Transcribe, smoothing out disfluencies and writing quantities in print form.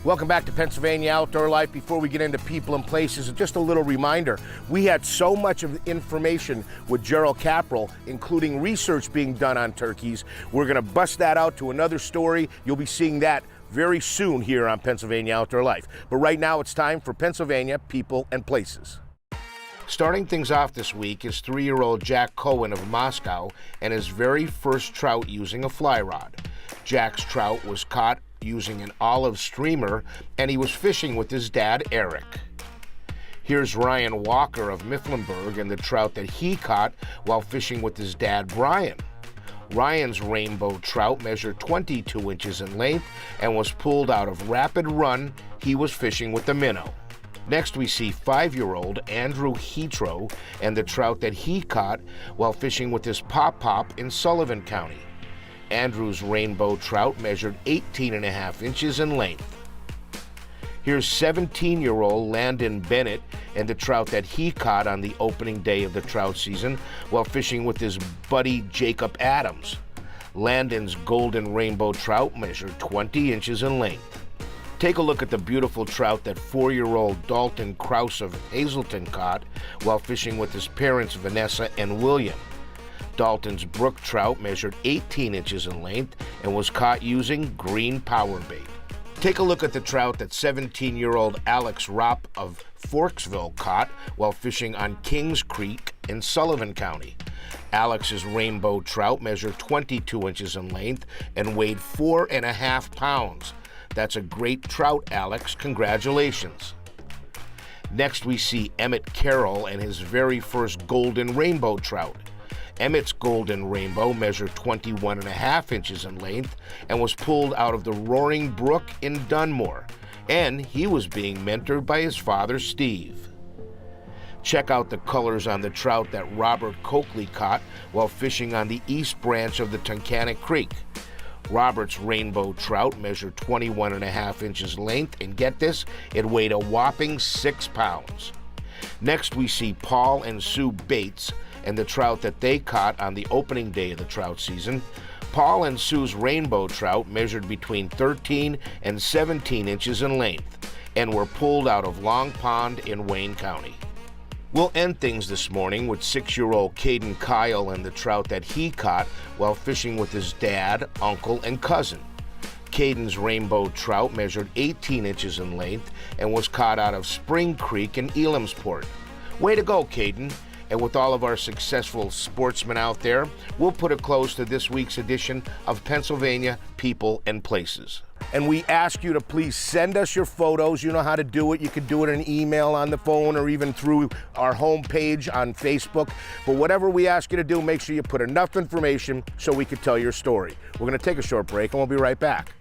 Welcome back to Pennsylvania Outdoor Life. Before we get into people and places, just a little reminder. We had so much of the information with Gerald Caprell, including research being done on turkeys. We're going to bust that out to another story. You'll be seeing that very soon here on Pennsylvania Outdoor Life. But right now it's time for Pennsylvania People and Places. Starting things off this week is 3-year-old Jack Cohen of Moscow and his very first trout using a fly rod. Jack's trout was caught using an olive streamer, and he was fishing with his dad, Eric. Here's Ryan Walker of Mifflinburg and the trout that he caught while fishing with his dad, Brian. Ryan's rainbow trout measured 22 inches in length and was pulled out of Rapid Run. He was fishing with the minnow. Next, we see 5-year-old Andrew Hetro and the trout that he caught while fishing with his pop-pop in Sullivan County. Andrew's rainbow trout measured 18.5 inches in length. Here's 17-year-old Landen Bennett and the trout that he caught on the opening day of the trout season while fishing with his buddy Jacob Adams. Landen's golden rainbow trout measured 20 inches in length. Take a look at the beautiful trout that 4-year-old Dalton Krouse of Hazleton caught while fishing with his parents Vanessa and William. Dalton's brook trout measured 18 inches in length and was caught using green power bait. Take a look at the trout that 17-year-old Alex Ropp of Forksville caught while fishing on Kings Creek in Sullivan County. Alex's rainbow trout measured 22 inches in length and weighed 4.5 pounds. That's a great trout, Alex. Congratulations. Next, we see Emmett Carroll and his very first golden rainbow trout. Emmett's golden rainbow measured 21.5 inches in length and was pulled out of the Roaring Brook in Dunmore, and he was being mentored by his father, Steve. Check out the colors on the trout that Robert Coakley caught while fishing on the east branch of the Tunkhannock Creek. Robert's rainbow trout measured 21.5 inches in length, and get this, it weighed a whopping 6 pounds. Next, we see Paul and Sue Bates and the trout that they caught on the opening day of the trout season. Paul and Sue's rainbow trout measured between 13 and 17 inches in length and were pulled out of Long Pond in Wayne County. We'll end things this morning with 6-year-old Caden Kile and the trout that he caught while fishing with his dad, uncle, and cousin. Caden's rainbow trout measured 18 inches in length and was caught out of Spring Creek in Elamsport. Way to go, Caden. And with all of our successful sportsmen out there, we'll put a close to this week's edition of Pennsylvania People and Places. And we ask you to please send us your photos. You know how to do it. You can do it in email, on the phone, or even through our homepage on Facebook. But whatever we ask you to do, make sure you put enough information so we can tell your story. We're going to take a short break, and we'll be right back.